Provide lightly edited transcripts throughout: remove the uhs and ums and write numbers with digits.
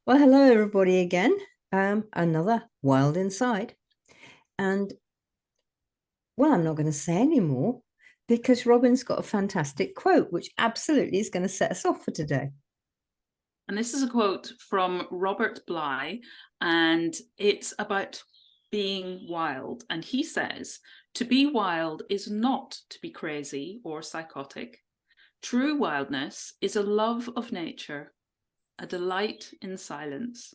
Well, hello everybody again. Another Wild Inside. And well, I'm not going to say any more because Robin's got a fantastic quote, which absolutely is going to set us off for today. And this is a quote from Robert Bly, and it's about being wild. And he says, "To be wild is not to be crazy or psychotic. True wildness is a love of nature, a delight in silence,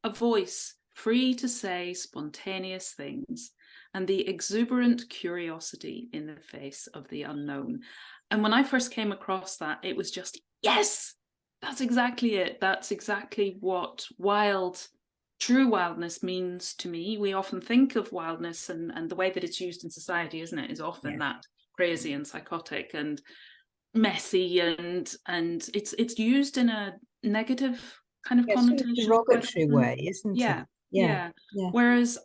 a voice free to say spontaneous things, and the exuberant curiosity in the face of the unknown." And when I first came across that, it was just, yes, that's exactly it. That's exactly what true wildness means to me. We often think of wildness and the way that it's used in society, isn't it, is often Yeah. that crazy and psychotic and messy and it's used in a negative kind of Yeah, sort of connotation quite derogatory often. way, isn't it? Yeah, Yeah. yeah. Yeah. Whereas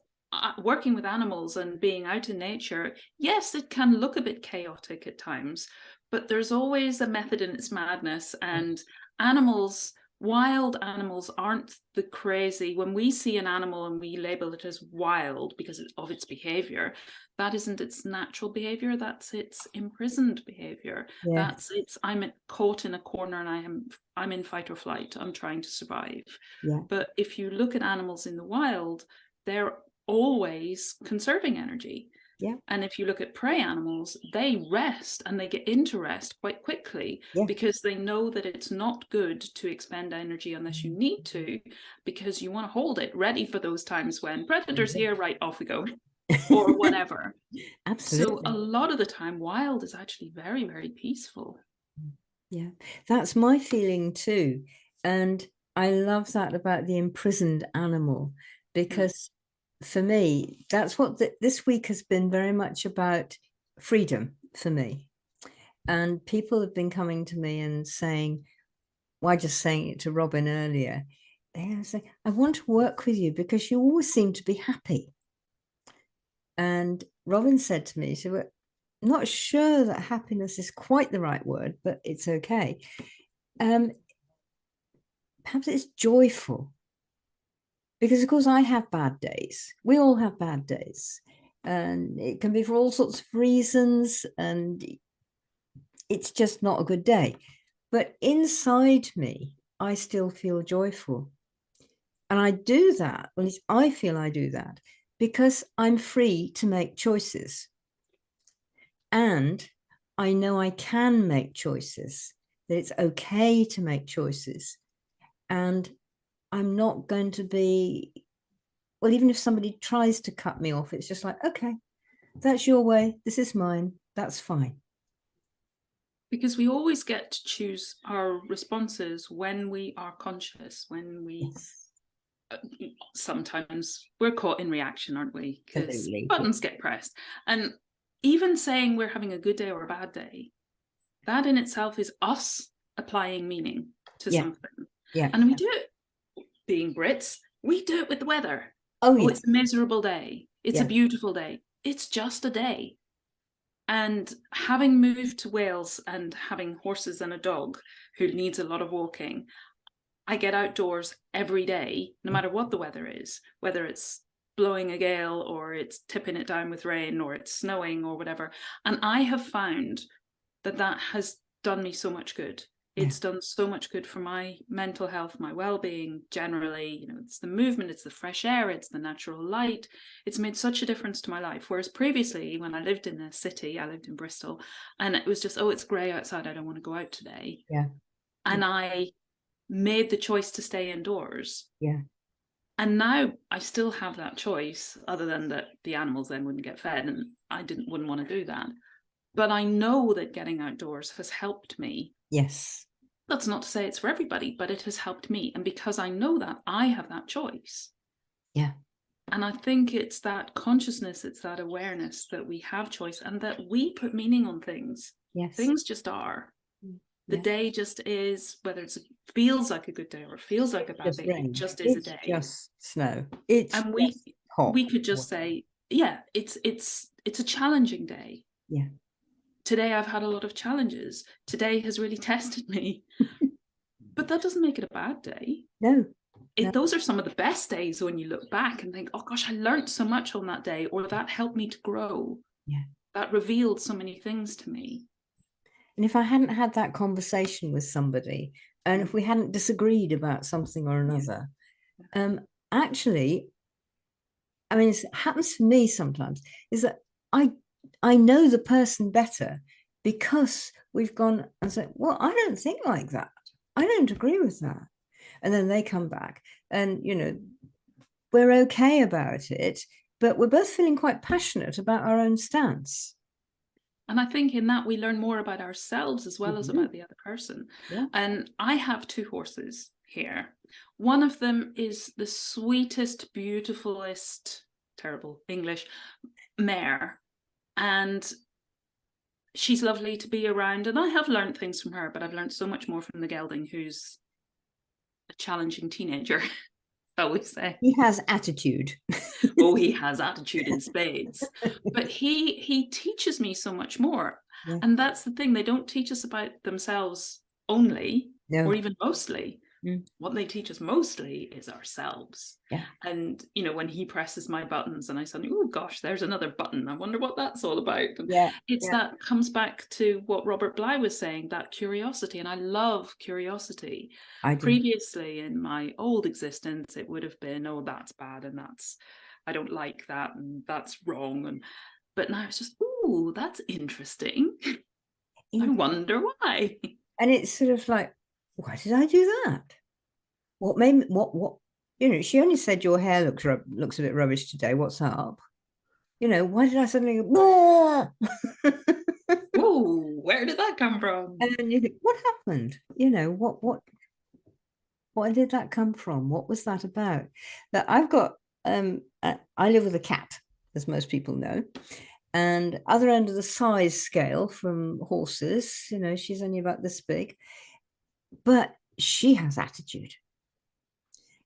working with animals and being out in nature, yes, it can look a bit chaotic at times, but there's always a method in its madness. And animals, wild animals, aren't the crazy. When we see an animal and we label it as wild because of its behavior, that isn't its natural behavior. That's its imprisoned behavior. Yeah. That's it's I'm caught in a corner and I'm in fight or flight. I'm trying to survive. Yeah. But if you look at animals in the wild, they're always conserving energy. Yeah. And if you look at prey animals, they rest and they get into rest quite quickly Yeah. because they know that it's not good to expend energy unless you need to, because you want to hold it ready for those times when predators here, right, off we go, or whatever. So a Absolutely. lot of the time, wild is actually very, very peaceful. Yeah. That's my feeling too. And I love that about the imprisoned animal Mm. because for me, that's what this week has been very much about freedom for me. And people have been coming to me and saying, well, I just saying it to Robin earlier. They were saying, I want to work with you because you always seem to be happy. And Robin said to me, so I'm not sure that happiness is quite the right word, but it's okay. Um, Perhaps it's joyful because, of course, I have bad days. We all have bad days, and it can be for all sorts of reasons, and it's just not a good day. But inside me, I still feel joyful. And I do that, at least I feel I do that, because I'm free to make choices. And I know I can make choices, that it's okay to make choices. And I'm not going to be, well, even if somebody tries to cut me off, it's just like, okay, that's your way. This is mine. That's fine. Because we always get to choose our responses when we are conscious, when we Yes, sometimes we're caught in reaction, aren't we? Because absolutely. Yeah. buttons get pressed. And even saying we're having a good day or a bad day, that in itself is us applying meaning to Yeah. something. Yeah. And we do it, being Brits, we do it with the weather. Oh, Oh, yes. it's a miserable day. It's a Yeah. beautiful day. It's just a day. And having moved to Wales and having horses and a dog who needs a lot of walking, I get outdoors every day, no matter what the weather is, whether it's blowing a gale or it's tipping it down with rain or it's snowing or whatever. And I have found that that has done me so much good. Yeah. It's done so much good for my mental health, my well-being generally. You know, it's the movement, it's the fresh air, it's the natural light. It's made such a difference to my life. Whereas previously, when I lived in a city, I lived in Bristol, and it was just, oh, it's grey outside, I don't want to go out today. Yeah. And I made the choice to stay indoors. Yeah. And now I still have that choice, other than that the animals then wouldn't get fed, and I wouldn't want to do that. But I know that getting outdoors has helped me. Yes. That's not to say it's for everybody, but it has helped me. And because I know that, I have that choice. Yeah. And I think it's that consciousness, it's that awareness that we have choice and that we put meaning on things. Yes. Things just are. The Yeah. day just is, whether it feels like a good day or feels like a It's bad just day, it rain. just is a It's day. just snow. It's And just hot. we could just say, yeah, it's a challenging day. Yeah. Today I've had a lot of challenges. Today has really tested me. But that doesn't make it a bad day. No. those are some of the best days when you look back and think, oh gosh, I learned so much on that day, or that helped me to grow. Yeah. That revealed so many things to me. And if I hadn't had that conversation with somebody, and if we hadn't disagreed about something or another, actually, I mean, it happens for me sometimes, is that I know the person better because we've gone and said, well, I don't think like that. I don't agree with that. And then they come back and, you know, we're okay about it, but we're both feeling quite passionate about our own stance. And I think in that we learn more about ourselves as well as about the other person. Yeah. And I have 2 horses here. One of them is the sweetest, beautifulest, terrible English, mare. And she's lovely to be around. And I have learned things from her, but I've learned so much more from the gelding, who's a challenging teenager, shall we say. He has attitude. Oh, he has attitude in spades. But he teaches me so much more. Yeah. And that's the thing. They don't teach us about themselves only, No. or even mostly. What they teach us mostly is ourselves. Yeah. And, you know, when he presses my buttons and I suddenly, oh gosh, there's another button. I wonder what that's all about. And that comes back to what Robert Bly was saying, that curiosity. And I love curiosity. I do. Previously in my old existence, it would have been, oh, that's bad. And I don't like that. And that's wrong. But now it's just, oh, that's interesting. I wonder why. And it's sort of like, why did I do that? What made me, what, you know, she only said your hair looks a bit rubbish today. What's up? You know, why did I suddenly go, oh, where did that come from? and you think, what happened? You know, what did that come from? What was that about? That I've got, I live with a cat, as most people know, and other end of the size scale from horses, you know, she's only about this big, but she has attitude.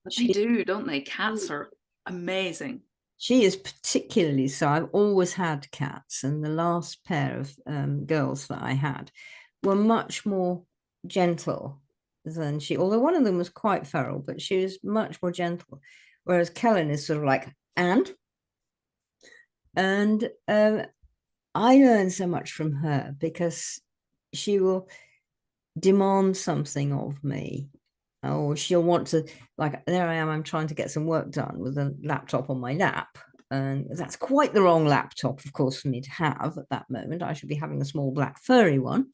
But they do, don't they? Cats are amazing. She is particularly so. I've always had cats, and the last pair of girls that I had were much more gentle than she, although one of them was quite feral, but she was much more gentle. Whereas Kellen is sort of like, and I learned so much from her because she will demand something of me, or she'll want to, like, there I am, I'm trying to get some work done with a laptop on my lap, and that's quite the wrong laptop, of course, for me to have at that moment. I should be having a small black furry one.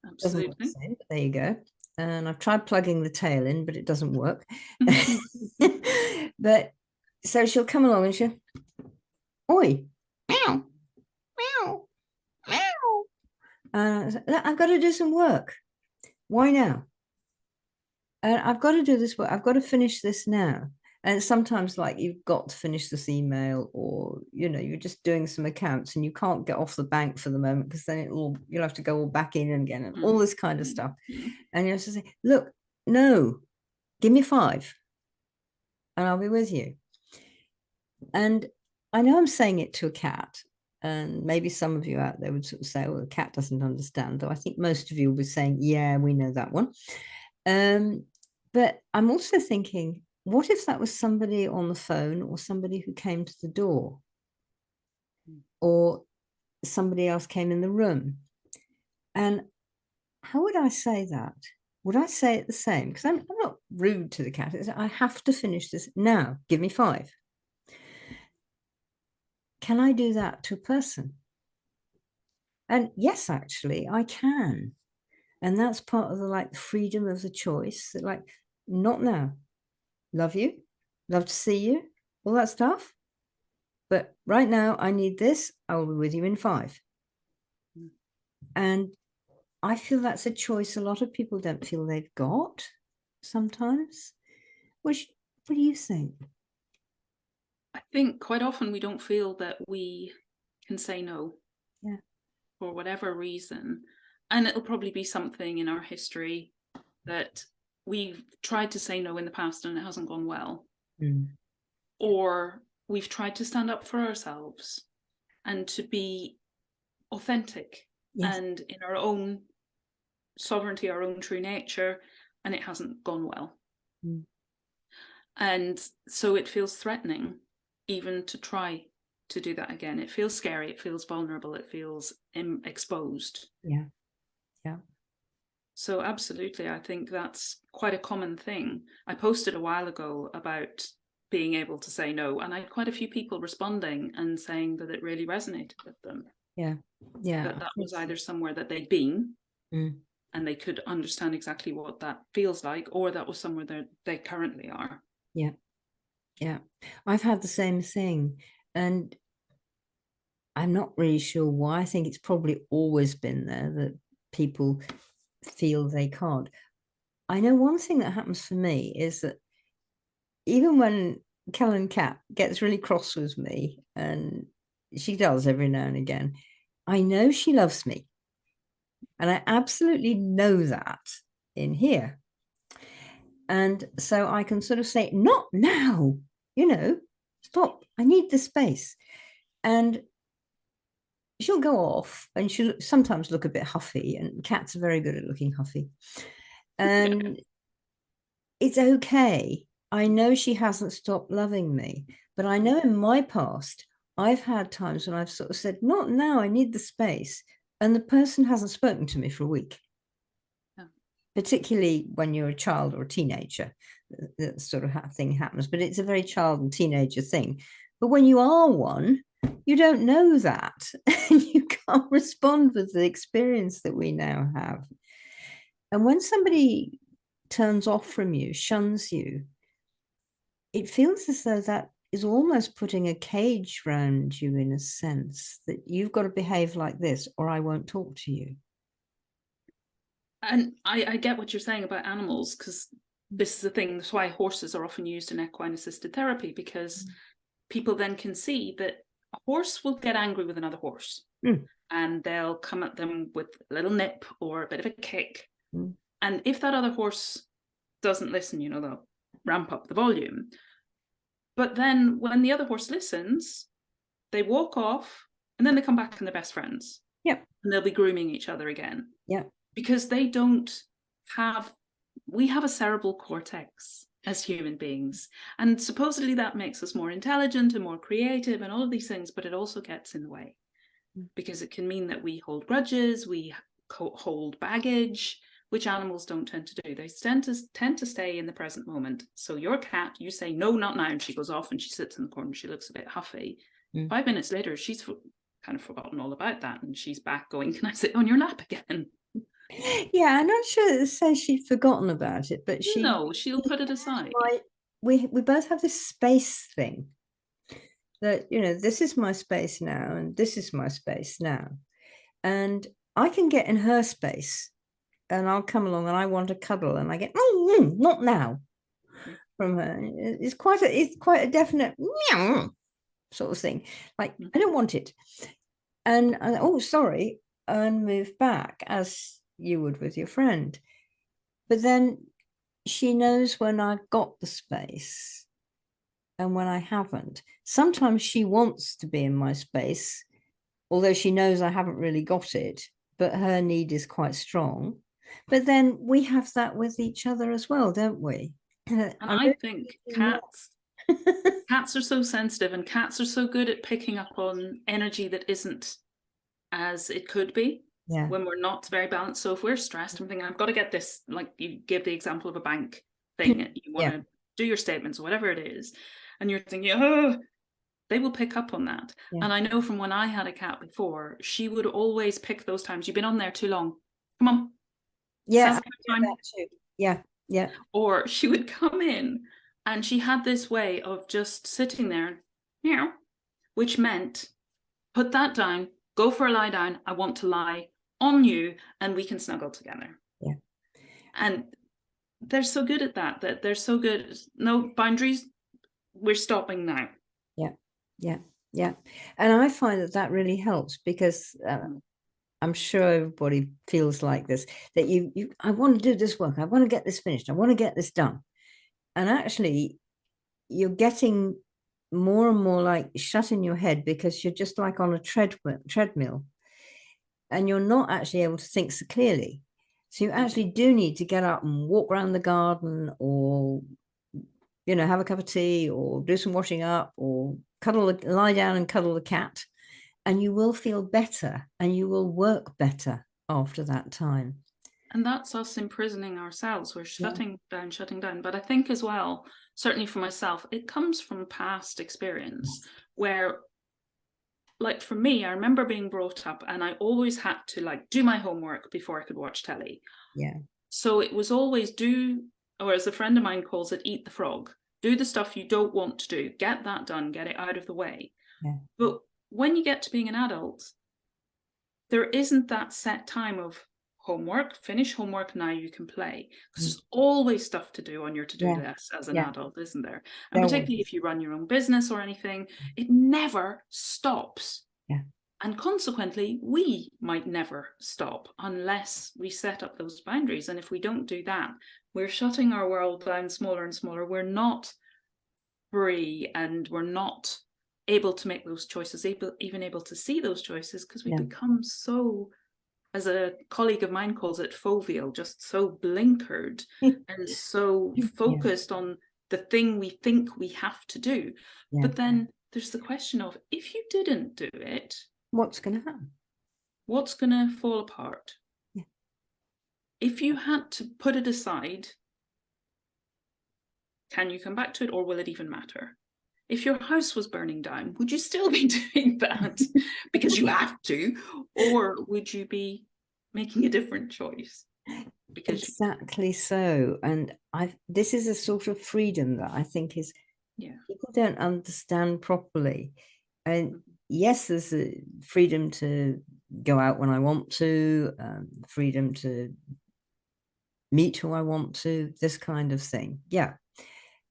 Absolutely. Same, but there you go. And I've tried plugging the tail in, but it doesn't work. But so she'll come along and she'll, oi, meow, meow, meow. I've got to do some work. Why now? And I've got to do this work. I've got to finish this now. And sometimes, like, you've got to finish this email, or, you know, you're just doing some accounts and you can't get off the bank for the moment because then you'll have to go all back in again and all this kind of stuff. And you have to say, look, no, give me 5 and I'll be with you. And I know I'm saying it to a cat, and maybe some of you out there would sort of say, well, the cat doesn't understand, though I think most of you will be saying, yeah, we know that one. But I'm also thinking, what if that was somebody on the phone, or somebody who came to the door, or somebody else came in the room? And how would I say that? Would I say it the same? Because I'm not rude to the cat. I have to finish this now. Give me 5. Can I do that to a person? And yes, actually, I can. And that's part of the, like, freedom of the choice, that, like, not now. Love you, love to see you, all that stuff. But right now, I need this. I will be with you in 5. And I feel that's a choice a lot of people don't feel they've got sometimes. What do you think? I think quite often we don't feel that we can say no. Yeah. For whatever reason. And it'll probably be something in our history that we've tried to say no in the past and it hasn't gone well. Or we've tried to stand up for ourselves and to be authentic and in our own sovereignty, our own true nature, and it hasn't gone well. And so it feels threatening even to try to do that again. It feels scary, it feels vulnerable, it feels exposed. Yeah. Yeah. So absolutely, I think that's quite a common thing. I posted a while ago about being able to say no, and I had quite a few people responding and saying that it really resonated with them. Yeah. Yeah. That was either somewhere that they'd been Mm. and they could understand exactly what that feels like, or that was somewhere that they currently are. Yeah. Yeah. I've had the same thing. And I'm not really sure why. I think it's probably always been there that people feel they can't. I know one thing that happens for me is that even when Kellen Cat gets really cross with me, and she does every now and again, I know she loves me. And I absolutely know that in here. And so I can sort of say, not now, stop. I need the space. And she'll go off and she'll sometimes look a bit huffy, and cats are very good at looking huffy. And it's okay. I know she hasn't stopped loving me, but I know in my past, I've had times when I've sort of said, not now, I need the space. And the person hasn't spoken to me for a week. Yeah. Particularly when you're a child or a teenager, that sort of thing happens. But it's a very child and teenager thing. But when you are one, you don't know that. And you can't respond with the experience that we now have. And when somebody turns off from you, shuns you, it feels as though that is almost putting a cage around you, in a sense that you've got to behave like this or I won't talk to you. And I get what you're saying about animals, because this is the thing. That's why horses are often used in equine assisted therapy, because people then can see that a horse will get angry with another horse and they'll come at them with a little nip or a bit of a kick. And if that other horse doesn't listen, they'll ramp up the volume. But then when the other horse listens, they walk off and then they come back and they're best friends. Yep. And they'll be grooming each other again. Yeah. Because we have a cerebral cortex as human beings. And supposedly that makes us more intelligent and more creative and all of these things, but it also gets in the way because it can mean that we hold grudges, we hold baggage, which animals don't tend to do. They tend to stay in the present moment. So your cat, you say, no, not now, and she goes off and she sits in the corner, she looks a bit huffy. 5 minutes later, she's kind of forgotten all about that, and she's back going, can I sit on your lap again? Yeah, I'm not sure it says she'd forgotten about it, but she'll put it aside. We both have this space thing that, this is my space now and this is my space now. And I can get in her space and I'll come along and I want to cuddle and I get, not now from her. It's quite a definite meow sort of thing. Like, I don't want it. And oh, sorry, and move back as you would with your friend. But then she knows when I've got the space and when I haven't. Sometimes she wants to be in my space, although she knows I haven't really got it, but her need is quite strong. But then we have that with each other as well, don't we? And I think cats are so sensitive, and cats are so good at picking up on energy that isn't as it could be when we're not very balanced. So if we're stressed and thinking, I've got to get this, like you give the example of a bank thing, you want to do your statements or whatever it is, and you're thinking, oh, they will pick up on that. And I know from when I had a cat before, she would always pick those times. You've been on there too long. Come on. Yeah. Time. Too. Yeah. Yeah. Or she would come in and she had this way of just sitting there, which meant put that down, go for a lie down. I want to lie on you and we can snuggle together. Yeah. And they're so good at that they're so good. No boundaries. We're stopping now. Yeah. Yeah. Yeah. And I find that really helps because I'm sure everybody feels like this, that I want to do this work. I want to get this finished. I want to get this done. And actually, you're getting more and more like shut in your head because you're just like on a treadmill and you're not actually able to think so clearly. So you actually do need to get up and walk around the garden or have a cup of tea or do some washing up or lie down and cuddle the cat, and you will feel better and you will work better after that time. And that's us imprisoning ourselves. We're shutting down. But I think as well, certainly for myself, it comes from past experience where, like for me, I remember being brought up and I always had to like do my homework before I could watch telly. Yeah. So it was always do, or as a friend of mine calls it, eat the frog. Do the stuff you don't want to do, get that done, get it out of the way. Yeah. But when you get to being an adult, there isn't that set time of homework, finish homework, now you can play. Because there's always stuff to do on your to-do list as an adult, isn't there? And particularly if you run your own business or anything, it never stops. Yeah. And consequently, we might never stop unless we set up those boundaries. And if we don't do that, we're shutting our world down smaller and smaller. We're not free and we're not able to make those choices, even able to see those choices, because we become so, as a colleague of mine calls it, foveal, just so blinkered and so focused on the thing we think we have to do. But then there's the question of, if you didn't do it, what's going to happen? What's going to fall apart? Yeah. If you had to put it aside, can you come back to it, or will it even matter? If your house was burning down, would you still be doing that because you have to, or would you be making a different choice? Because exactly so. And this is a sort of freedom that I think is people don't understand properly. And yes, there's a freedom to go out when I want to, freedom to meet who I want to, this kind of thing. Yeah.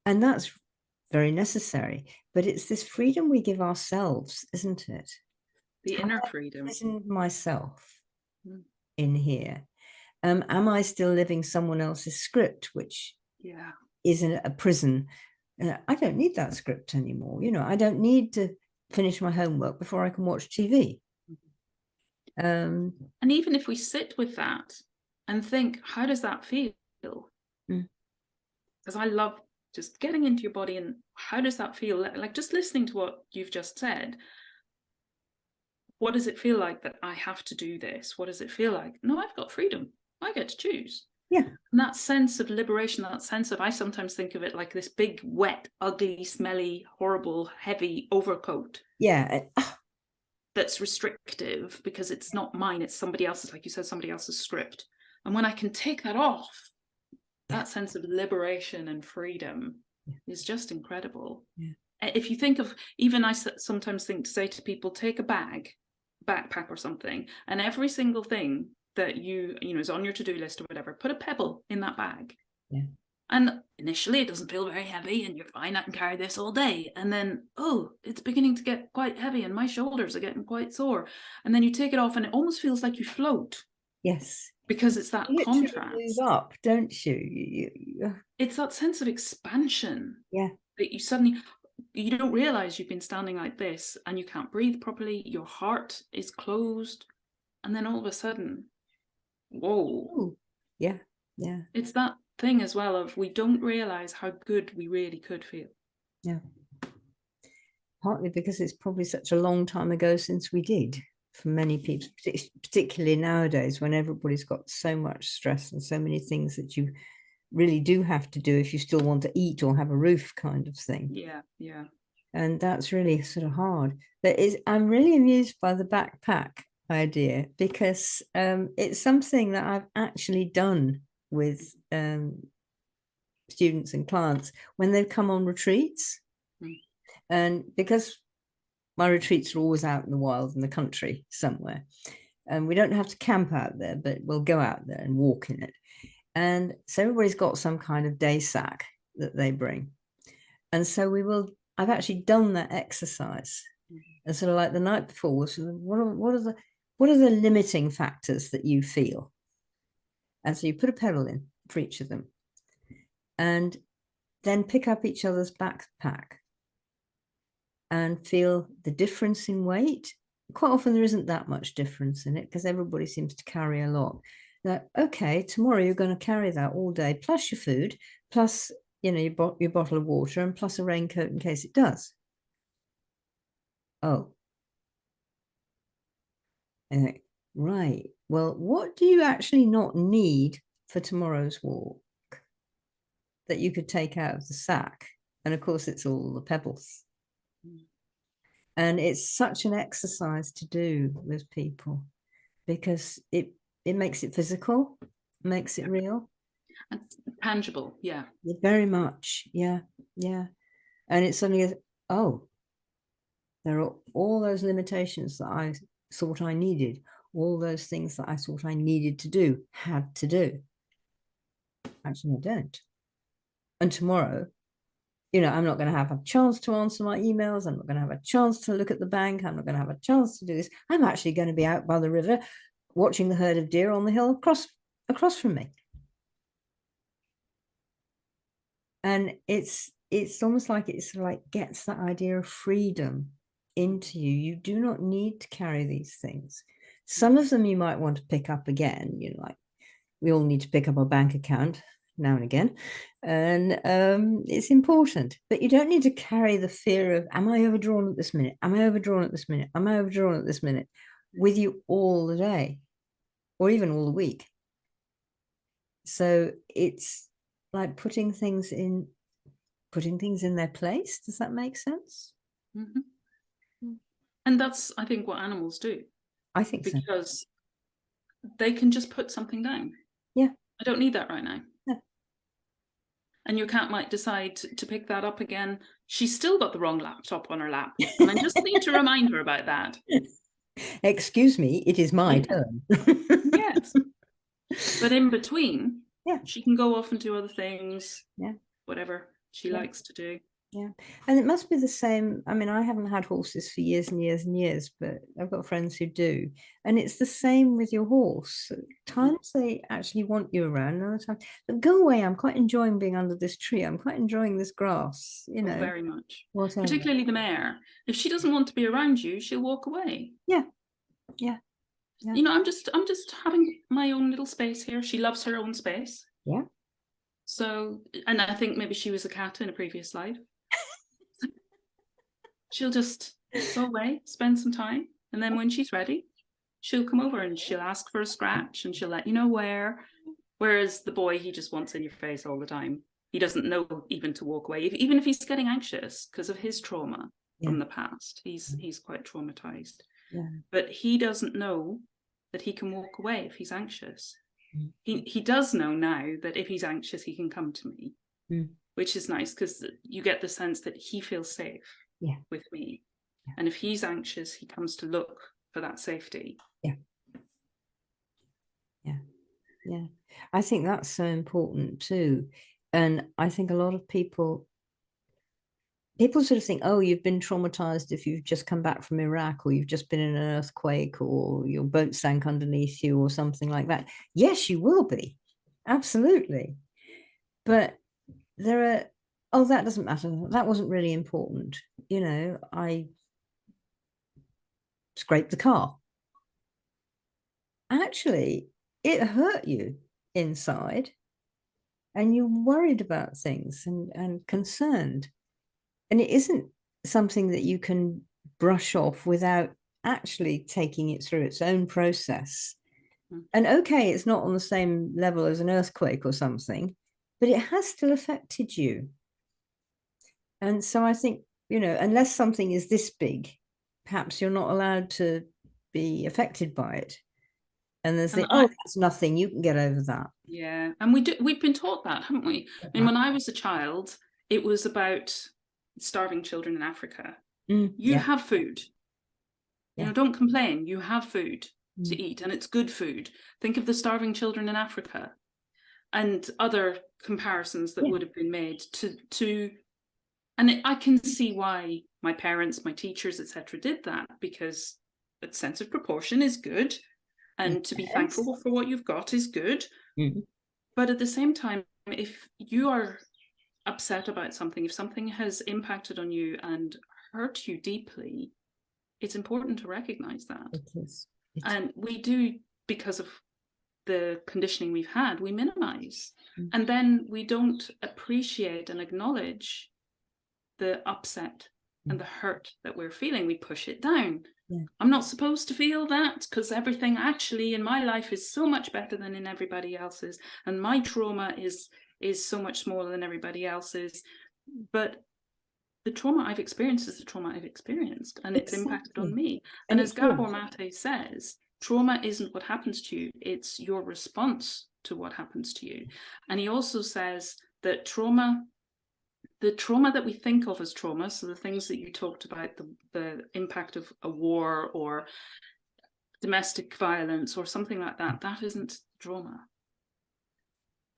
And that's very necessary. But it's this freedom we give ourselves, isn't it? The inner freedom. Myself in here. Am I still living someone else's script, which is a prison? I don't need that script anymore. I don't need to finish my homework before I can watch TV. And even if we sit with that and think, how does that feel? Because I love just getting into your body and how does that feel? Like just listening to what you've just said. What does it feel like that I have to do this? What does it feel like? No, I've got freedom. I get to choose. Yeah. And that sense of liberation, that sense of, I sometimes think of it like this big, wet, ugly, smelly, horrible, heavy overcoat. Yeah. That's restrictive because it's not mine, it's somebody else's, like you said, somebody else's script. And when I can take that off, that sense of liberation and freedom is just incredible. If you think of, even I sometimes think to say to people, take a backpack or something, and every single thing that you know is on your to-do list or whatever, put a pebble in that bag. And initially it doesn't feel very heavy and you're fine, I can carry this all day. And then, oh, it's beginning to get quite heavy and my shoulders are getting quite sore. And then you take it off and it almost feels like you float. Yes. Because it's that contrast. Move up, don't you? It's that sense of expansion. Yeah. That you suddenly, you don't realize you've been standing like this and you can't breathe properly. Your heart is closed. And then all of a sudden, whoa. Ooh. Yeah. Yeah. It's that thing as well of we don't realize how good we really could feel. Yeah. Partly because it's probably such a long time ago since we did, for many people, particularly nowadays when everybody's got so much stress and so many things that you really do have to do if you still want to eat or have a roof, kind of thing. Yeah. And that's really sort of hard. But I'm really amused by the backpack idea because it's something that I've actually done with students and clients when they've come on retreats. And because my retreats are always out in the wild in the country somewhere, and we don't have to camp out there, but we'll go out there and walk in it. And so everybody's got some kind of day sack that they bring. And so I've actually done that exercise. And sort of like the night before was, what are the limiting factors that you feel? And so you put a pebble in for each of them and then pick up each other's backpack and feel the difference in weight. Quite often there isn't that much difference in it because everybody seems to carry a lot. Now, okay, tomorrow you're going to carry that all day, plus your food, plus you know, your bottle of water and plus a raincoat in case it does. Oh, and right. Well, what do you actually not need for tomorrow's walk that you could take out of the sack? And of course, it's all the pebbles. And it's such an exercise to do with people because it makes it physical, makes it real. And tangible, yeah. Very much. Yeah. Yeah. And it's suddenly, oh, there are all those limitations that I thought I needed, all those things that I thought I needed to do, had to do. Actually, I don't. And tomorrow, you know, I'm not going to have a chance to answer my emails. I'm not going to have a chance to look at the bank. I'm not going to have a chance to do this. I'm actually going to be out by the river watching the herd of deer on the hill across from me. And it's almost like it's like gets that idea of freedom into you. You do not need to carry these things. Some of them you might want to pick up again, you know, like we all need to pick up our bank account now and again, and it's important, but you don't need to carry the fear of, am I overdrawn at this minute? Am I overdrawn at this minute? Am I overdrawn at this minute? With you all the day or even all the week. So it's like putting things in their place. Does that make sense? Mm-hmm. And that's, I think, what animals do. I think so. Because they can just put something down. Yeah. I don't need that right now. Yeah. And your cat might decide to pick that up again. She's still got the wrong laptop on her lap. And I just need to remind her about that. Excuse me, it is my turn. Yes. But in between, yeah, she can go off and do other things. Yeah. Whatever she likes to do. Yeah. And it must be the same. I mean, I haven't had horses for years and years and years, but I've got friends who do. And it's the same with your horse. Times they actually want you around, another time, but go away. I'm quite enjoying being under this tree. I'm quite enjoying this grass, you know. Very much. Whatever. Particularly the mare. If she doesn't want to be around you, she'll walk away. Yeah. Yeah. Yeah. You know, I'm just having my own little space here. She loves her own space. Yeah. So, and I think maybe she was a cat in a previous life. She'll just go away, spend some time, and then when she's ready, she'll come over and she'll ask for a scratch and she'll let you know where. Whereas the boy, he just wants in your face all the time. He doesn't know even to walk away, even if he's getting anxious because of his trauma from the past. He's quite traumatized. Yeah. But he doesn't know that he can walk away if he's anxious. He does know now that if he's anxious, he can come to me, which is nice because you get the sense that he feels safe with me. Yeah. And if he's anxious, he comes to look for that safety. Yeah. Yeah. Yeah. I think that's so important too. And I think a lot of people sort of think, oh, you've been traumatized if you've just come back from Iraq or you've just been in an earthquake or your boat sank underneath you or something like that. Yes, you will be. Absolutely. But there are, oh, that doesn't matter. That wasn't really important. You know, I scraped the car. Actually, it hurt you inside and you're worried about things and concerned. And it isn't something that you can brush off without actually taking it through its own process. And okay, it's not on the same level as an earthquake or something, but it has still affected you. And so I think, you know, unless something is this big, perhaps you're not allowed to be affected by it. And there's that's nothing, you can get over that. Yeah. And we've been taught that, haven't we? I mean, when I was a child, it was about starving children in Africa. You have food. You know, don't complain. You have food to eat, and it's good food. Think of the starving children in Africa, and other comparisons that would have been made to. And I can see why my parents, my teachers, etc., did that, because a sense of proportion is good, and to be thankful for what you've got is good. But at the same time, if you are upset about something, if something has impacted on you and hurt you deeply, it's important to recognize that. It is. And we do, because of the conditioning we've had, we minimize. Mm. And then we don't appreciate and acknowledge the upset and the hurt that we're feeling. We push it down. Yeah. I'm not supposed to feel that because everything actually in my life is so much better than in everybody else's, and my trauma is so much smaller than everybody else's. But the trauma I've experienced is the trauma I've experienced, and it's impacted on me. And as Gabor Mate says, trauma isn't what happens to you, it's your response to what happens to you. And he also says that the trauma that we think of as trauma, so the things that you talked about, the impact of a war or domestic violence or something like that, that isn't trauma.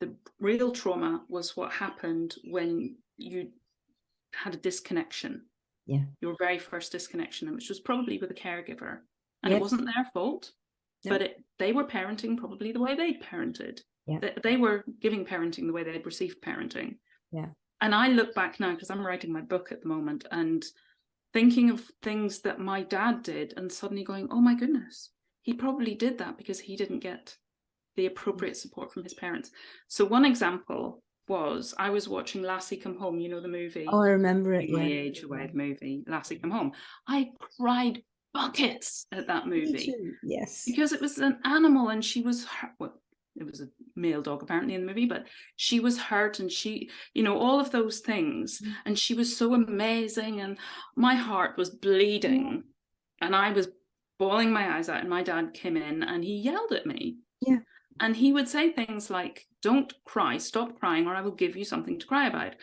The real trauma was what happened when you had a disconnection. Yeah. Your very first disconnection, which was probably with a caregiver. And Yep. It wasn't their fault, Yep. but they were parenting probably the way they'd parented. Yep. They were giving parenting the way they'd received parenting. Yeah. And I look back now, because I'm writing my book at the moment, and thinking of things that my dad did and suddenly going, oh my goodness, he probably did that because he didn't get the appropriate support from his parents. So one example was, I was watching Lassie Come Home, you know, the movie. Oh, I remember it. My age away, the movie Lassie Come Home. I cried buckets at that movie. Me too. Yes. Because it was an animal and she was hurt. Well, it was a male dog apparently in the movie, but she was hurt and she, you know, all of those things. And she was so amazing and my heart was bleeding and I was bawling my eyes out, and my dad came in and he yelled at me. Yeah. And he would say things like, don't cry, stop crying, or I will give you something to cry about.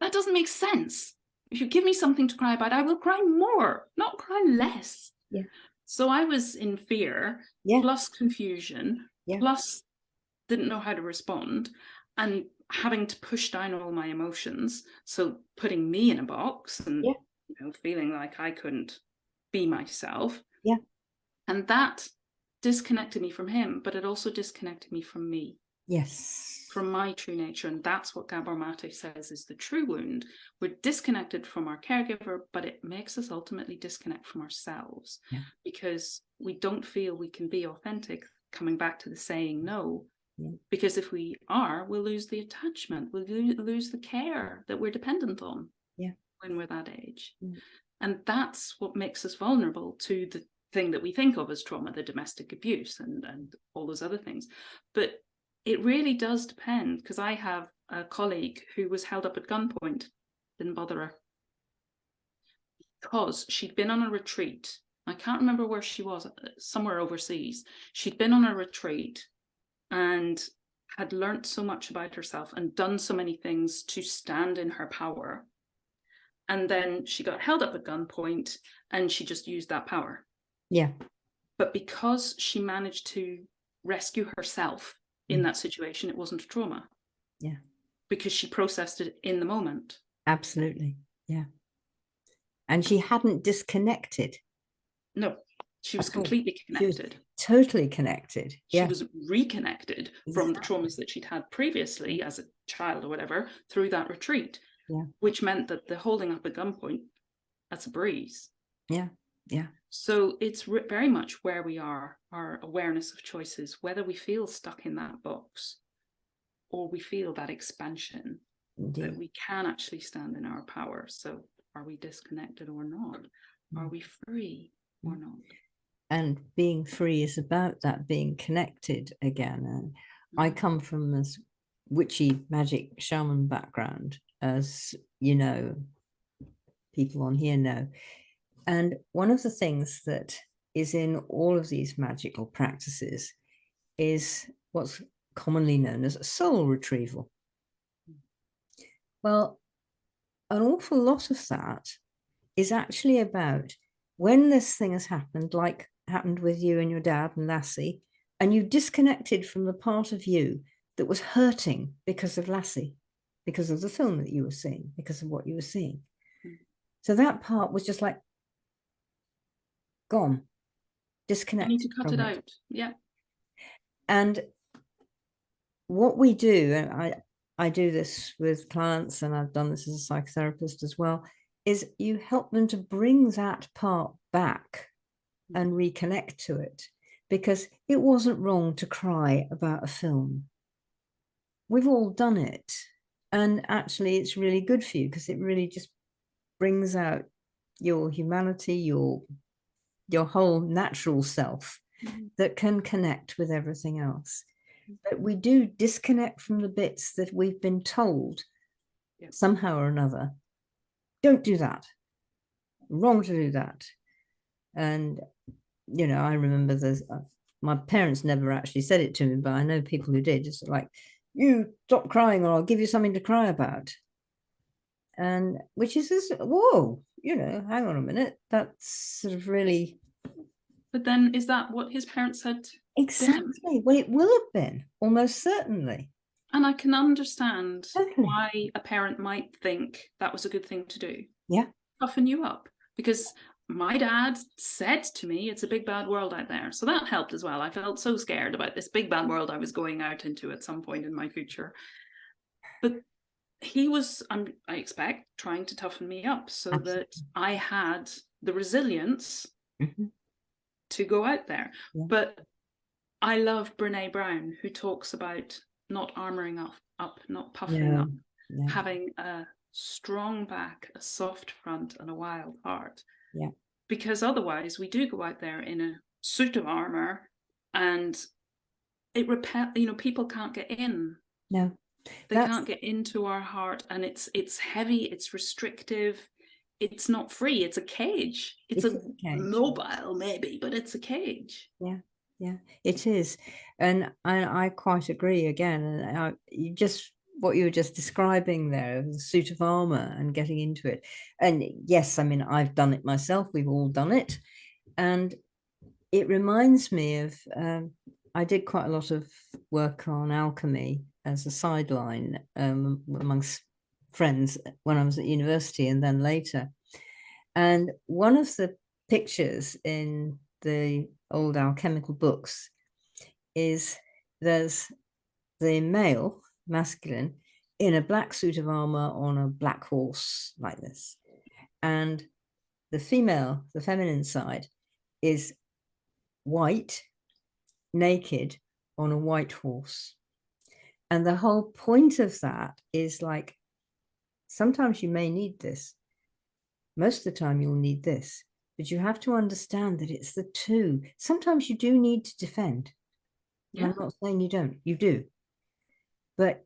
That doesn't make sense. If you give me something to cry about, I will cry more, not cry less. Yeah. So I was in fear, plus confusion, plus didn't know how to respond, and having to push down all my emotions. So putting me in a box and you know, feeling like I couldn't be myself. Yeah. And that disconnected me from him, but it also disconnected me from me. Yes. From my true nature. And that's what Gabor Mate says is the true wound. We're disconnected from our caregiver, but it makes us ultimately disconnect from ourselves because we don't feel we can be authentic, coming back to the saying no. Because if we are, we'll lose the attachment, we'll lose the care that we're dependent on when we're that age. And that's what makes us vulnerable to the thing that we think of as trauma, the domestic abuse and all those other things. But it really does depend, because I have a colleague who was held up at gunpoint, didn't bother her, because she'd been on a retreat. I can't remember where she was, somewhere overseas. She'd been on a retreat and had learnt so much about herself and done so many things to stand in her power. And then she got held up at gunpoint and she just used that power. Yeah. But because she managed to rescue herself in that situation, it wasn't a trauma. Yeah. Because she processed it in the moment. Absolutely. Yeah. And she hadn't disconnected. No, she was completely connected. She was totally connected. She was reconnected from the traumas that she'd had previously as a child or whatever through that retreat. Yeah. Which meant that the holding up at gunpoint, that's a breeze. Yeah. Yeah. So it's very much where we are, our awareness of choices, whether we feel stuck in that box or we feel that expansion. Indeed. That we can actually stand in our power. So are we disconnected or not? Are we free or not? And being free is about that being connected again. And I come from this witchy magic shaman background, as you know, people on here know. And one of the things that is in all of these magical practices is what's commonly known as soul retrieval. Well, an awful lot of that is actually about when this thing has happened, like happened with you and your dad and Lassie, and you disconnected from the part of you that was hurting because of Lassie, because of the film that you were seeing, because of what you were seeing. So that part was just like gone, disconnected. You need to cut it out. Yeah. And what we do, and I do this with clients, and I've done this as a psychotherapist as well, is you help them to bring that part back and reconnect to it. because it wasn't wrong to cry about a film. We've all done it. And actually, it's really good for you because it really just brings out your humanity, your whole natural self that can connect with everything else. But we do disconnect from the bits that we've been told somehow or another. Don't do that. Wrong to do that. And, you know, I remember my parents never actually said it to me, but I know people who did. It's like, you stop crying or I'll give you something to cry about. And which is this, whoa, you know, hang on a minute. That's sort of really. But then is that what his parents said? Exactly. Well, it will have been, almost certainly. And I can understand Totally. why a parent might think that was a good thing to do. Yeah. Toughen you up. Because my dad said to me, it's a big bad world out there. So that helped as well. I felt so scared about this big bad world I was going out into at some point in my future. But he was, I expect, trying to toughen me up so Absolutely. that I had the resilience to go out there. Yeah. But I love Brene Brown, who talks about not armoring up, not puffing up, having a strong back, a soft front, and a wild heart. Yeah. Because otherwise, we do go out there in a suit of armor, and people can't get in. No, they can't get into our heart, and it's heavy, it's restrictive. It's not free. It's a cage. It's a cage. Mobile, maybe, but it's a cage. Yeah, yeah, it is. And I quite agree again. And what you were just describing there, the suit of armor and getting into it. And yes, I mean, I've done it myself. We've all done it. And it reminds me of, I did quite a lot of work on alchemy as a sideline amongst friends when I was at university and then later. And one of the pictures in the old alchemical books is there's the male, masculine, in a black suit of armor on a black horse like this. And the female, the feminine side, is white, naked, on a white horse. And the whole point of that is like, sometimes you may need this. Most of the time you'll need this, but you have to understand that it's the two. Sometimes you do need to defend. Yeah. I'm not saying you don't, you do. But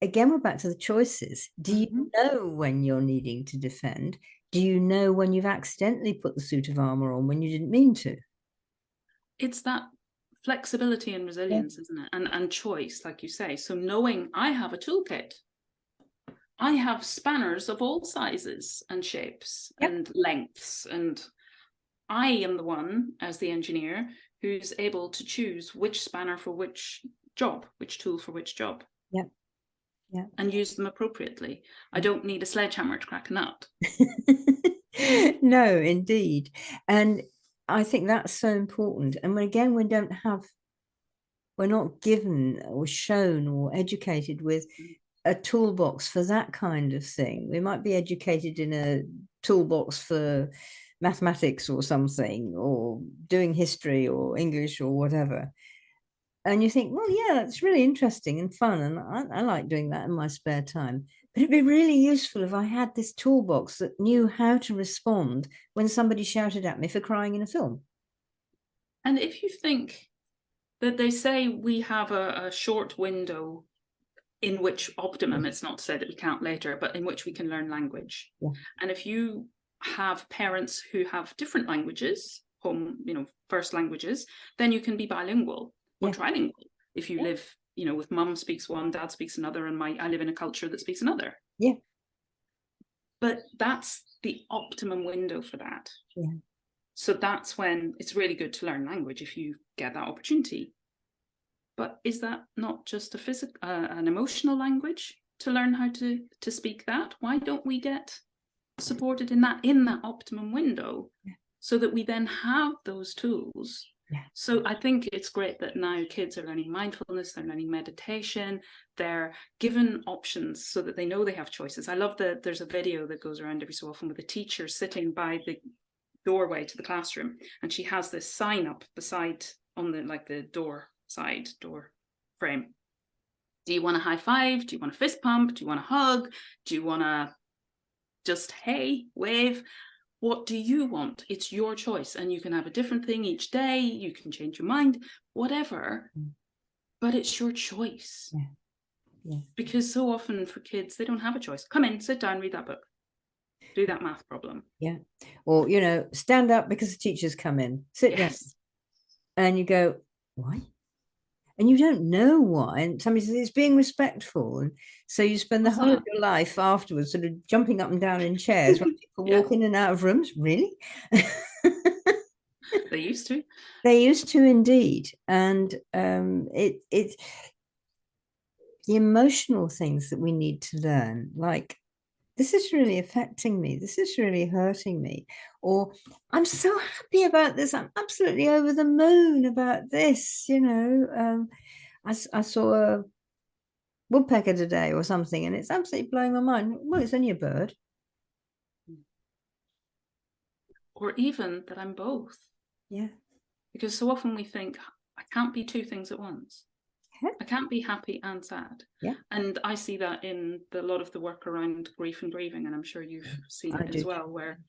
again, we're back to the choices. Do you know when you're needing to defend? Do you know when you've accidentally put the suit of armor on when you didn't mean to? It's that flexibility and resilience, isn't it? And choice, like you say. So knowing I have a toolkit. I have spanners of all sizes and shapes and lengths. And I am the one, as the engineer, who's able to choose which spanner for which job, which tool for which job. Yeah. Yeah. And use them appropriately. I don't need a sledgehammer to crack a nut. No, indeed. And I think that's so important. And again, we're not given or shown or educated with a toolbox for that kind of thing. We might be educated in a toolbox for mathematics or something, or doing history or English or whatever. And you think, well, yeah, that's really interesting and fun. And I like doing that in my spare time. But it'd be really useful if I had this toolbox that knew how to respond when somebody shouted at me for crying in a film. And if you think that they say we have a short window in which optimum, it's not to say that we can't later, but in which we can learn language. Yeah. And if you have parents who have different languages, first languages, then you can be bilingual or trilingual. If you live, with mum speaks one, dad speaks another, and I live in a culture that speaks another. Yeah. But that's the optimum window for that. Yeah. So that's when it's really good to learn language if you get that opportunity. But is that not just an emotional language to learn how to speak that? Why don't we get supported in that optimum window so that we then have those tools? Yeah. So I think it's great that now kids are learning mindfulness, they're learning meditation, they're given options so that they know they have choices. I love that there's a video that goes around every so often with a teacher sitting by the doorway to the classroom, and she has this sign up beside on the door frame. Do you want a high five? Do you want a fist pump? Do you want a hug? Do you want to just, hey, wave? What do you want? It's your choice. And you can have a different thing each day. You can change your mind, whatever. But it's your choice. Yeah. Yeah. Because so often for kids, they don't have a choice. Come in, sit down, read that book. Do that math problem. Yeah. Or, stand up because the teacher's come in. Sit down. And you go, why? And you don't know why. And somebody says it's being respectful. And so you spend the whole of your life afterwards sort of jumping up and down in chairs when people walk in and out of rooms. Really? They used to. They used to indeed. And it's the emotional things that we need to learn, like, this is really affecting me. This is really hurting me. Or I'm so happy about this. I'm absolutely over the moon about this. I saw a woodpecker today or something, and it's absolutely blowing my mind. Well, it's only a bird. Or even that I'm both. Yeah. Because so often we think, I can't be two things at once. Yeah. I can't be happy and sad. Yeah. And I see that in a lot of the work around grief and grieving, and I'm sure you've seen it as well, where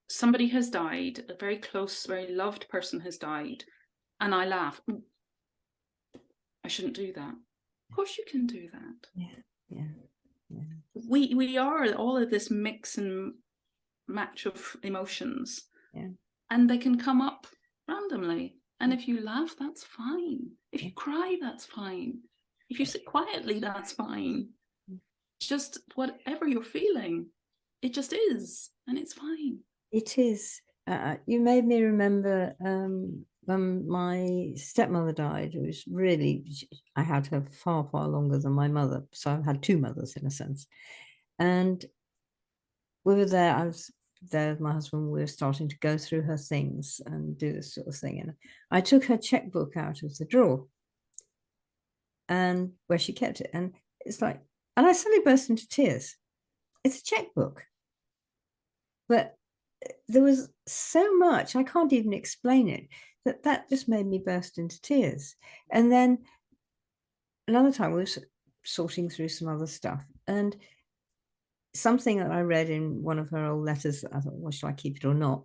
somebody has died, a very close, very loved person has died, and I laugh. I shouldn't do that. Of course you can do that. Yeah. We are all of this mix and match of emotions, and they can come up randomly. And if you laugh, that's fine. If you cry, that's fine. If you sit quietly, that's fine. Just whatever you're feeling, it just is, and it's fine. It is. You made me remember when my stepmother died. It was really, I had her far, far longer than my mother. So I've had two mothers in a sense. And we were there. I was there with my husband. We were starting to go through her things and do this sort of thing. And I took her checkbook out of the drawer and where she kept it. And it's like, and I suddenly burst into tears. It's a checkbook. But there was so much, I can't even explain it, that just made me burst into tears. And then another time we were sorting through some other stuff, and something that I read in one of her old letters, I thought, well, should I keep it or not?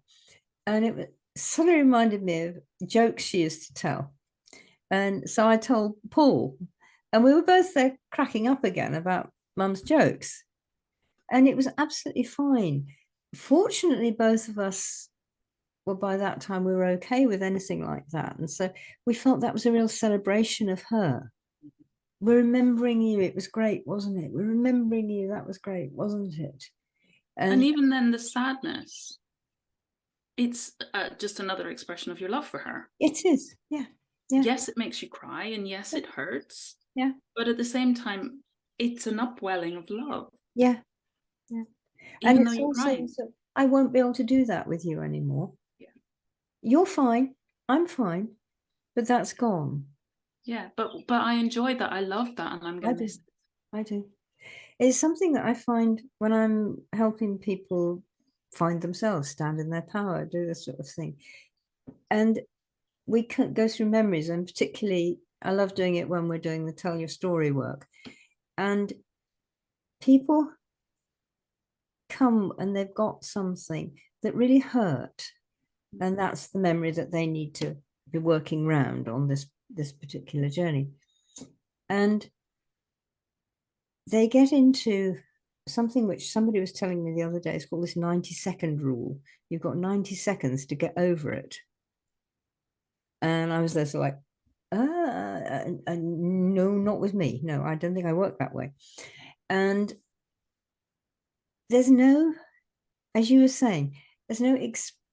And it suddenly reminded me of jokes she used to tell. And so I told Paul, and we were both there cracking up again about mum's jokes. And it was absolutely fine. Fortunately, both of us, well, by that time we were okay with anything like that. And so we felt that was a real celebration of her. We're remembering you. It was great, wasn't it? We're remembering you. That was great, wasn't it? And even then, the sadness, it's just another expression of your love for her. It is. Yeah. Yes, it makes you cry, and yes, it hurts. Yeah. But at the same time, it's an upwelling of love. Yeah. Even and though you're crying. I won't be able to do that with you anymore. Yeah. You're fine. I'm fine. But that's gone. Yeah, but I enjoyed that. I loved that, and I'm going to miss it. I do. It's something that I find when I'm helping people find themselves, stand in their power, do this sort of thing. And we can go through memories, and particularly I love doing it when we're doing the tell your story work. And people come and they've got something that really hurt. And that's the memory that they need to be working around on this particular journey. And they get into something which somebody was telling me the other day. It's called this 90-second rule. You've got 90 seconds to get over it. And I was there, so like, no, not with me. No, I don't think I work that way. And there's no, as you were saying, there's no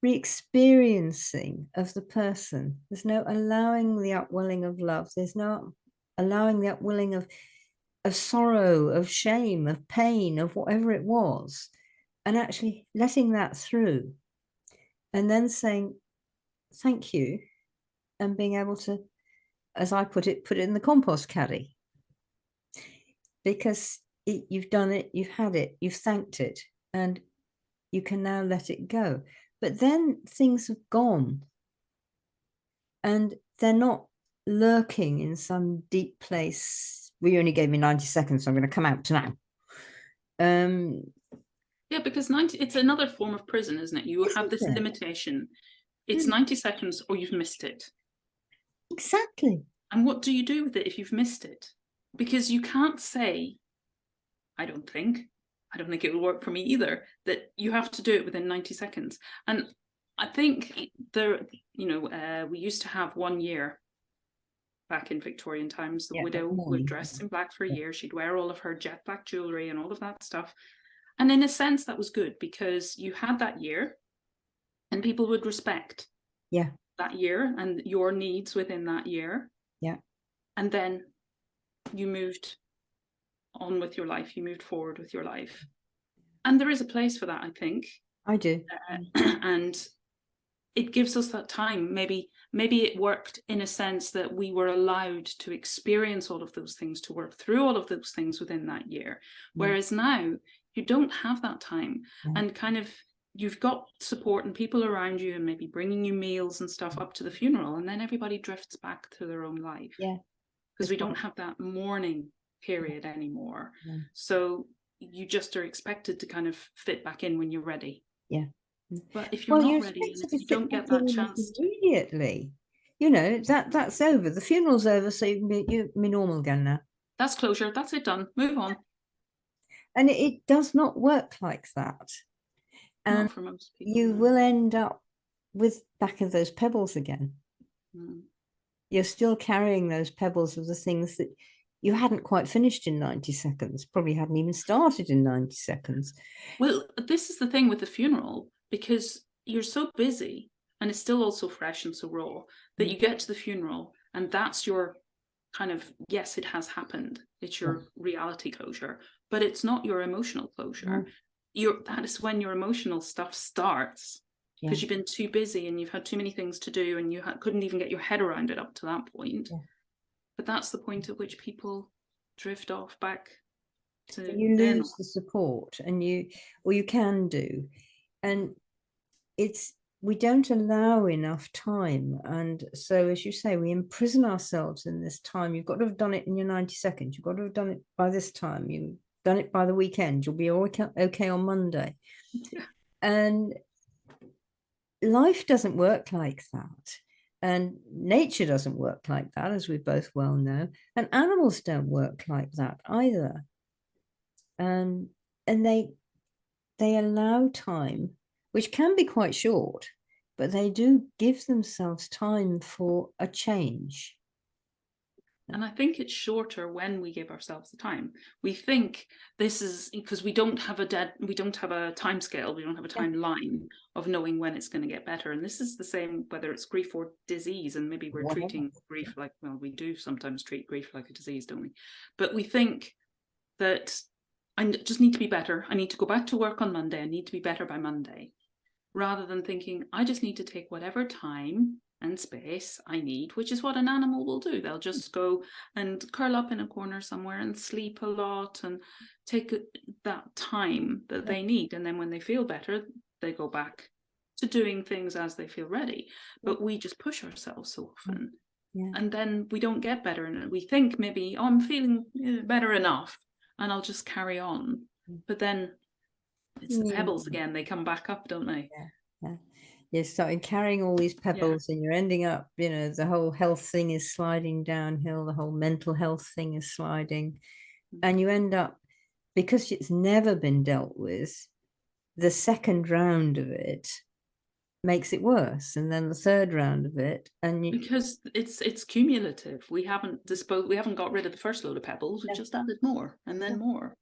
re-experiencing of the person. There's no allowing the upwelling of love. There's no allowing the upwelling of sorrow, of shame, of pain, of whatever it was, and actually letting that through. And then saying, thank you, and being able to, as I put it in the compost caddy. Because you've done it, you've had it, you've thanked it, and you can now let it go. But then things have gone. and they're not lurking in some deep place. We only gave me 90 seconds, so I'm going to come out now. Yeah, because 90, it's another form of prison, isn't it? You have this limitation. It's 90 seconds or you've missed it. Exactly. And what do you do with it if you've missed it? Because you can't say, I don't think it will work for me either, that you have to do it within 90 seconds. And I think we used to have 1 year back in Victorian times. The widow would dress in black for a year. She'd wear all of her jet black jewelry and all of that stuff. And in a sense, that was good because you had that year and people would respect that year and your needs within that year. Yeah. And then you moved on with your life. You moved forward with your life. And there is a place for that, I think. I do. And it gives us that time. Maybe it worked in a sense that we were allowed to experience all of those things, to work through all of those things within that year. Whereas now you don't have that time. And kind of you've got support and people around you and maybe bringing you meals and stuff up to the funeral, and then everybody drifts back to their own life. Yeah. Because we don't have that mourning period anymore. So you just are expected to kind of fit back in when you're ready. Yeah. But if you're not ready, and if you don't get that chance immediately, that's over. The funeral's over, so you can be normal again now. That's closure. That's it, done. Move on. And it does not work like that. And not for most people, you will end up with back of those pebbles again. You're still carrying those pebbles of the things that you hadn't quite finished in 90 seconds, probably hadn't even started in 90 seconds. Well, this is the thing with the funeral, because you're so busy and it's still also fresh and so raw that you get to the funeral and that's your kind of, yes, it has happened. It's your reality closure, but it's not your emotional closure. That is when your emotional stuff starts, because you've been too busy and you've had too many things to do and you couldn't even get your head around it up to that point. But that's the point at which people drift off back to you lose the support, and you can do, and we don't allow enough time. And so, as you say, we imprison ourselves in this time. You've got to have done it in your 90 seconds. You've got to have done it by this time. You've done it by the weekend. You'll be okay on Monday. And life doesn't work like that. And nature doesn't work like that, as we both well know. And animals don't work like that either. And they allow time, which can be quite short, but they do give themselves time for a change. And I think it's shorter when we give ourselves the time. We think this is because we don't have a time scale, we don't have a timeline of knowing when it's going to get better. And this is the same whether it's grief or disease. And maybe we're treating grief like, well, we do sometimes treat grief like a disease, don't we? But we think that I just need to be better. I need to go back to work on Monday. I need to be better by Monday. Rather than thinking, I just need to take whatever time and space I need, which is what an animal will do. They'll just go and curl up in a corner somewhere and sleep a lot and take that time that they need. And then when they feel better, they go back to doing things as they feel ready. But we just push ourselves so often. And then we don't get better. And we think maybe, oh, I'm feeling better enough and I'll just carry on. But then it's the pebbles again. They come back up, don't they? You're starting carrying all these pebbles and you're ending up, the whole health thing is sliding downhill. The whole mental health thing is sliding. And you end up, because it's never been dealt with, the second round of it makes it worse, and then the third round of it, and because it's cumulative. We haven't got rid of the first load of pebbles. We've just added more and then more.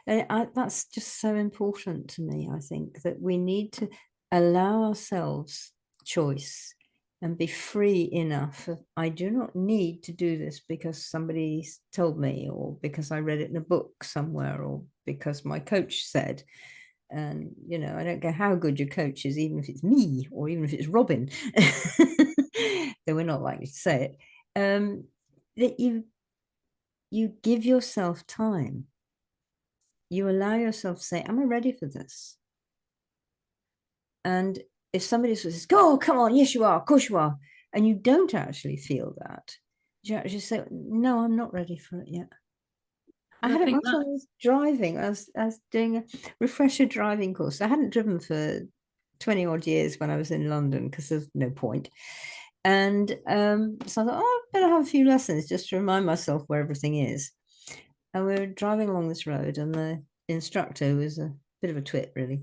And that's just so important to me. I think that we need to allow ourselves choice and be free enough. I do not need to do this because somebody told me, or because I read it in a book somewhere, or because my coach said. And I don't care how good your coach is, even if it's me or even if it's Robin, though we're not likely to say it, that you give yourself time. You allow yourself to say, am I ready for this? And if somebody says, "Go, oh, come on, yes you are, of course you are," and you don't actually feel that, you actually say, "No, I'm not ready for it yet." I But I had it think once when that I was driving. I was doing a refresher driving course. I hadn't driven for 20 odd years when I was in London because there's no point. And so I thought, oh, I better have a few lessons just to remind myself where everything is. And we were driving along this road, and the instructor was a bit of a twit, really.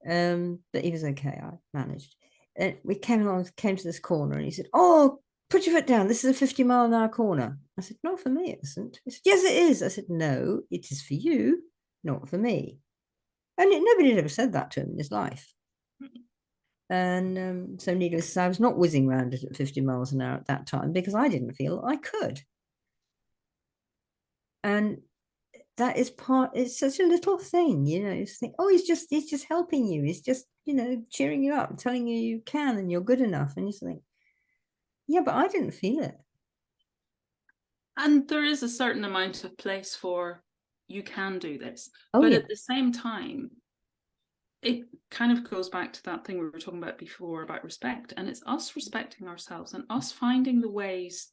But he was okay. I managed. And we came to this corner, and he said, "Oh, put your foot down. This is a 50-mile-an-hour corner." I said, "Not for me, it isn't." He said, "Yes, it is." I said, "No, it is for you, not for me." And nobody had ever said that to him in his life. And so needless to say, I was not whizzing around it at 50 miles an hour at that time because I didn't feel I could. And that is it's such a little thing, you know, you think, oh, he's just helping you. He's just, you know, cheering you up, telling you you can and you're good enough. And you think, yeah, but I didn't feel it. And there is a certain amount of place for, you can do this. Oh, but yeah. at the same time, it kind of goes back to that thing we were talking about before about respect. And it's us respecting ourselves and us finding the ways,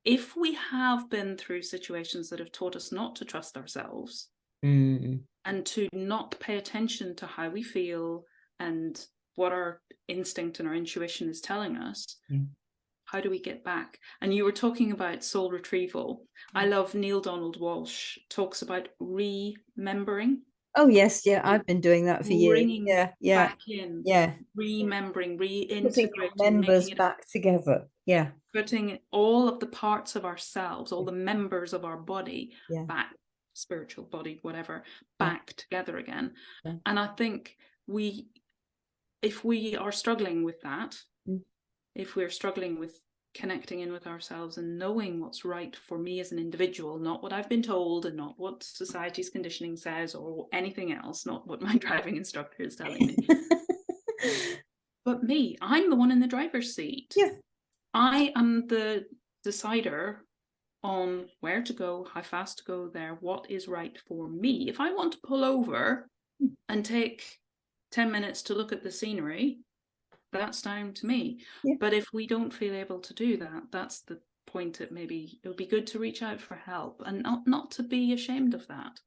if we have been through situations that have taught us not to trust ourselves and to not pay attention to how we feel and what our instinct and our intuition is telling us, how do we get back? And you were talking about soul retrieval. I love Neil Donald Walsh talks about remembering. Oh, yes. Yeah. I've been doing that for years. Bringing Yeah. back in, remembering, Putting your reintegrating, members making it, back together. Yeah. putting all of the parts of ourselves, all the members of our body back, spiritual body, whatever, back together again. And I think if we are struggling with that, if we're struggling with connecting in with ourselves and knowing what's right for me as an individual, not what I've been told and not what society's conditioning says or anything else, not what my driving instructor is telling me, but me, I'm the one in the driver's seat. Yeah. I am the decider on where to go, how fast to go there, what is right for me. If I want to pull over and take 10 minutes to look at the scenery, that's down to me. But if we don't feel able to do that, that's the point that maybe it would be good to reach out for help and not to be ashamed of that.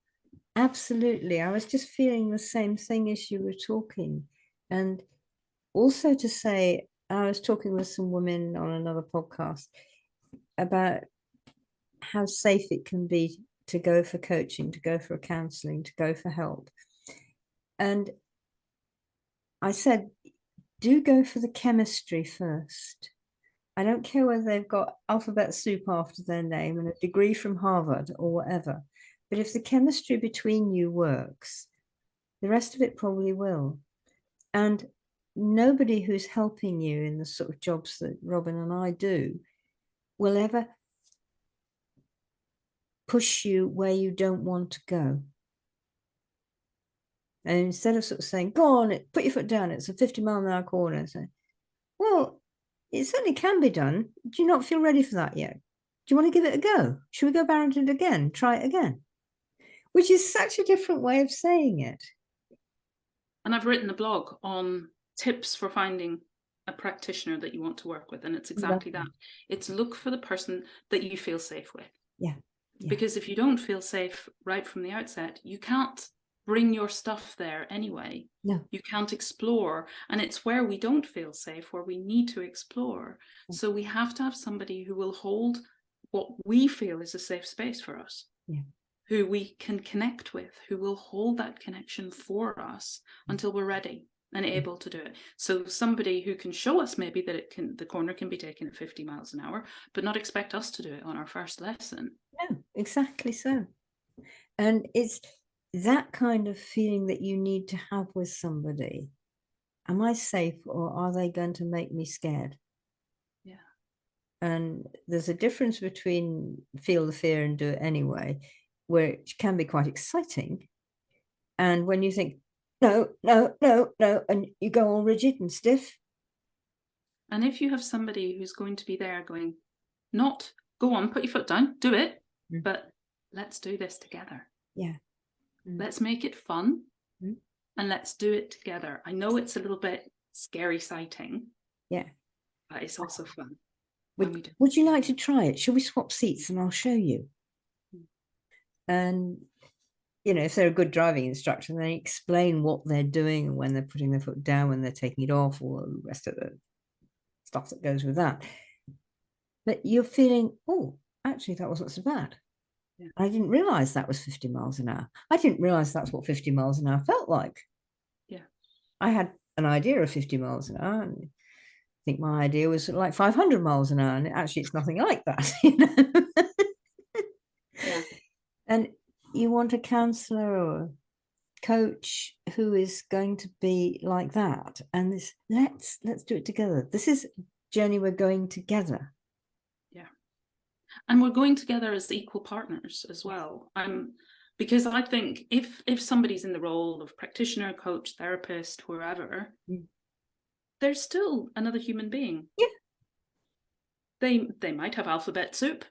Absolutely. I was just feeling the same thing as you were talking. And also to say, I was talking with some women on another podcast about how safe it can be to go for coaching, to go for counseling, to go for help. And I said, do go for the chemistry first. I don't care whether they've got alphabet soup after their name and a degree from Harvard or whatever. But if the chemistry between you works, the rest of it probably will. And nobody who's helping you in the sort of jobs that Robin and I do will ever push you where you don't want to go. And instead of sort of saying, go on, put your foot down, it's a 50-mile-an-hour corner. So, well, it certainly can be done. Do you not feel ready for that yet? Do you want to give it a go? Should we go about it again? Try it again? Which is such a different way of saying it. And I've written a blog on tips for finding a practitioner that you want to work with. And it's exactly that. It's look for the person that you feel safe with. Yeah. Because if you don't feel safe right from the outset, you can't bring your stuff there anyway. No. You can't explore. And it's where we don't feel safe, where we need to explore. So we have to have somebody who will hold what we feel is a safe space for us. Yeah. Who we can connect with, who will hold that connection for us until we're ready and able to do it. So somebody who can show us maybe that the corner can be taken at 50 miles an hour, but not expect us to do it on our first lesson. No, exactly so. And it's that kind of feeling that you need to have with somebody. Am I safe, or are they going to make me scared? Yeah. And there's a difference between feel the fear and do it anyway, which can be quite exciting. And when you think, no, no, no, no, and you go all rigid and stiff. And if you have somebody who's going to be there going, not go on, put your foot down, do it, but let's do this together. Yeah. Let's make it fun and let's do it together. I know it's a little bit scary sighting. Yeah. But it's also fun. when we do. Would you like to try it? Shall we swap seats and I'll show you? And, you know, if they're a good driving instructor, they explain what they're doing and when they're putting their foot down, when they're taking it off, all the rest of the stuff that goes with that. But you're feeling, oh, actually, that wasn't so bad. Yeah. I didn't realize that was 50 miles an hour. I didn't realize that's what 50 miles an hour felt like. Yeah. I had an idea of 50 miles an hour. And I think my idea was like 500 miles an hour. And actually, it's nothing like that, you know? Yeah. And you want a counselor or coach who is going to be like that. And this, let's do it together. This is a journey we're going together. And we're going together as equal partners as well. Because I think if somebody's in the role of practitioner, coach, therapist, wherever, they're still another human being. Yeah. They might have alphabet soup,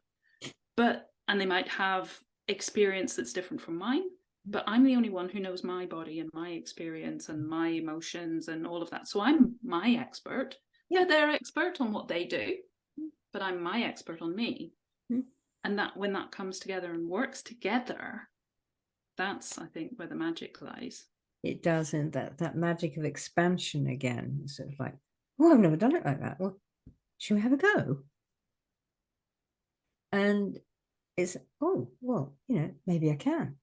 and they might have experience that's different from mine, but I'm the only one who knows my body and my experience and my emotions and all of that. So I'm my expert. Yeah, they're expert on what they do, but I'm my expert on me. And that when that comes together and works together, that's, I think, where the magic lies. It does, and that magic of expansion again, sort of like, oh, I've never done it like that. Well, shall we have a go? And it's, oh, well, you know, maybe I can.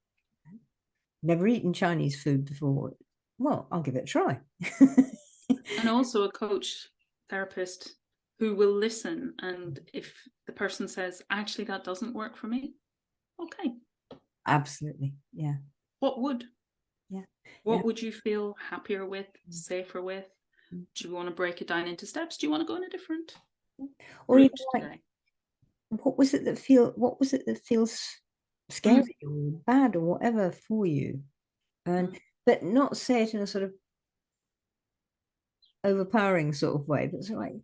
Never eaten Chinese food before. Well, I'll give it a try. And also a coach, therapist who will listen. And if the person says, actually, that doesn't work for me, okay. Absolutely. Yeah. What would? Yeah. What would you feel happier with, safer with? Do you want to break it down into steps? Do you want to go in a different or even like, what was it that feels scary or bad or whatever for you? And but not say it in a sort of overpowering sort of way, but sort of like,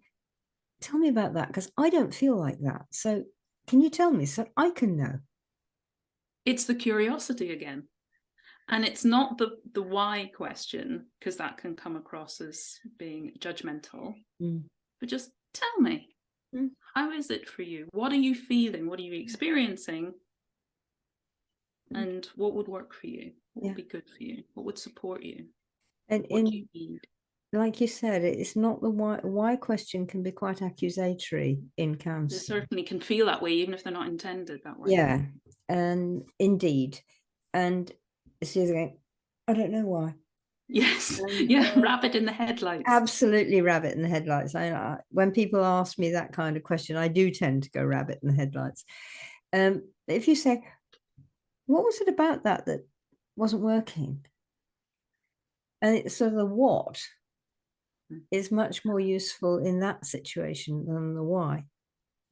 tell me about that, because I don't feel like that. So can you tell me so I can know? It's the curiosity again. And it's not the why question, because that can come across as being judgmental, but just tell me, how is it for you? What are you feeling? What are you experiencing? And what would work for you? What would be good for you? What would support you? And what do you need? Like you said, it's not the why question can be quite accusatory in counseling. They certainly can feel that way, even if they're not intended that way. Yeah, and indeed. And it's either going, I don't know why. Yes, rabbit in the headlights. Absolutely rabbit in the headlights. When people ask me that kind of question, I do tend to go rabbit in the headlights. If you say, what was it about that wasn't working? And it's sort of the what is much more useful in that situation than the why.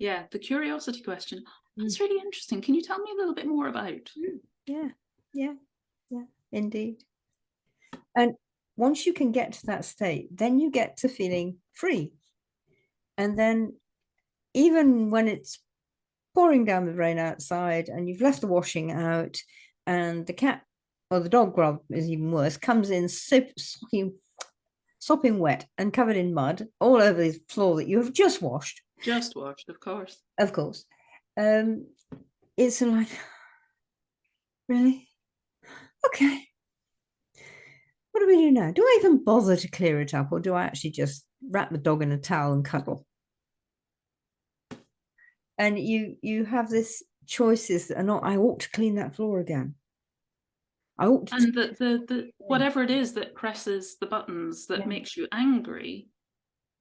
Yeah, the curiosity question. That's really interesting. Can you tell me a little bit more about? Yeah, indeed. And once you can get to that state, then you get to feeling free. And then even when it's pouring down the rain outside and you've left the washing out and the cat or the dog, grub is even worse, comes in sopping wet and covered in mud all over the floor that you have just washed. Just washed, of course. Of course. It's like, really? Okay. What do we do now? Do I even bother to clear it up, or do I actually just wrap the dog in a towel and cuddle? And you have this choices that are not, I ought to clean that floor again. I ought to. And the whatever it is that presses the buttons that makes you angry,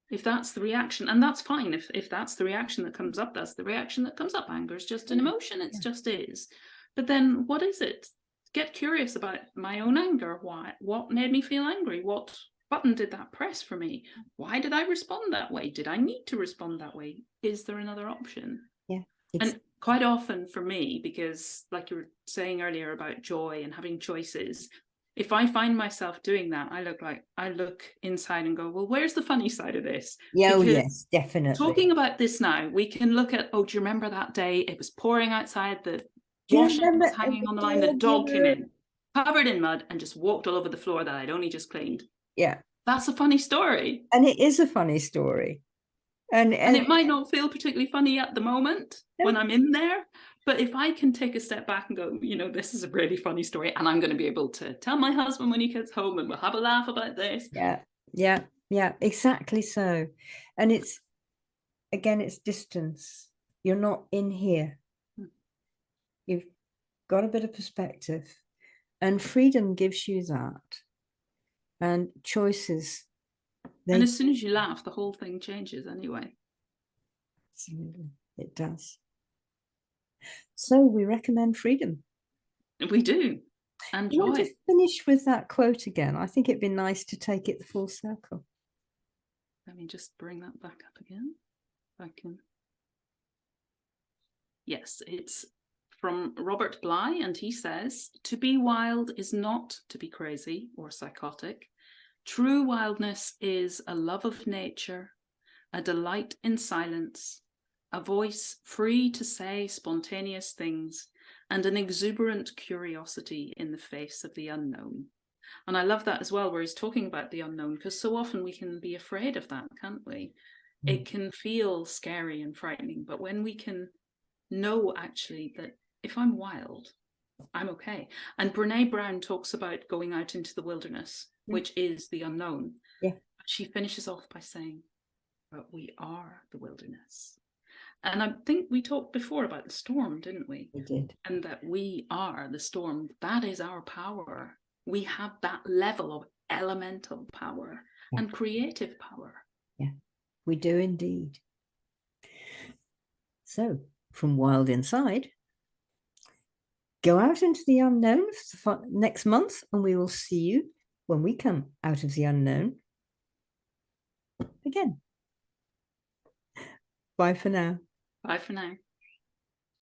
if that's the reaction, and that's fine, if that's the reaction that comes up, that's the reaction that comes up. Anger is just an emotion, it just is. But then what is it? Get curious about my own anger. What made me feel angry? What button did that press for me? Why did I respond that way? Did I need to respond that way? Is there another option? Yeah. And quite often for me, because like you were saying earlier about joy and having choices, if I find myself doing that, I look inside and go, well, where's the funny side of this? Yeah, oh, yes, definitely. Talking about this now, we can look at, do you remember that day? It was pouring outside, the washing was hanging on the line, the dog came in, covered in mud, and just walked all over the floor that I'd only just cleaned. Yeah. That's a funny story. And it is a funny story. And it might not feel particularly funny at the moment when no, I'm in there, but if I can take a step back and go, you know, this is a really funny story, and I'm going to be able to tell my husband when he gets home, and we'll have a laugh about this. yeah, exactly so. And it's, again, it's distance. You're not in here. You've got a bit of perspective, and freedom gives you that. And choices, And as soon as you laugh, the whole thing changes anyway. Absolutely, it does. So we recommend freedom. We do. And You want joy. to finish with that quote again? I think it'd be nice to take it the full circle. Let me just bring that back up again. If I can. Yes, it's from Robert Bly, and he says, "To be wild is not to be crazy or psychotic. True wildness is a love of nature, a delight in silence, a voice free to say spontaneous things, and an exuberant curiosity in the face of the unknown." And I love that as well, where he's talking about the unknown, because so often we can be afraid of that, can't we? It can feel scary and frightening, but when we can know actually that if I'm wild, I'm okay. And Brene Brown talks about going out into the wilderness, which is the unknown. Yeah. She finishes off by saying, "But we are the wilderness." And I think we talked before about the storm, didn't we? We did. And that we are the storm. That is our power. We have that level of elemental power and creative power. Yeah, we do indeed. So, from Wild Inside, go out into the unknown for next month, and we will see you when we come out of the unknown again. Bye for now. Bye for now.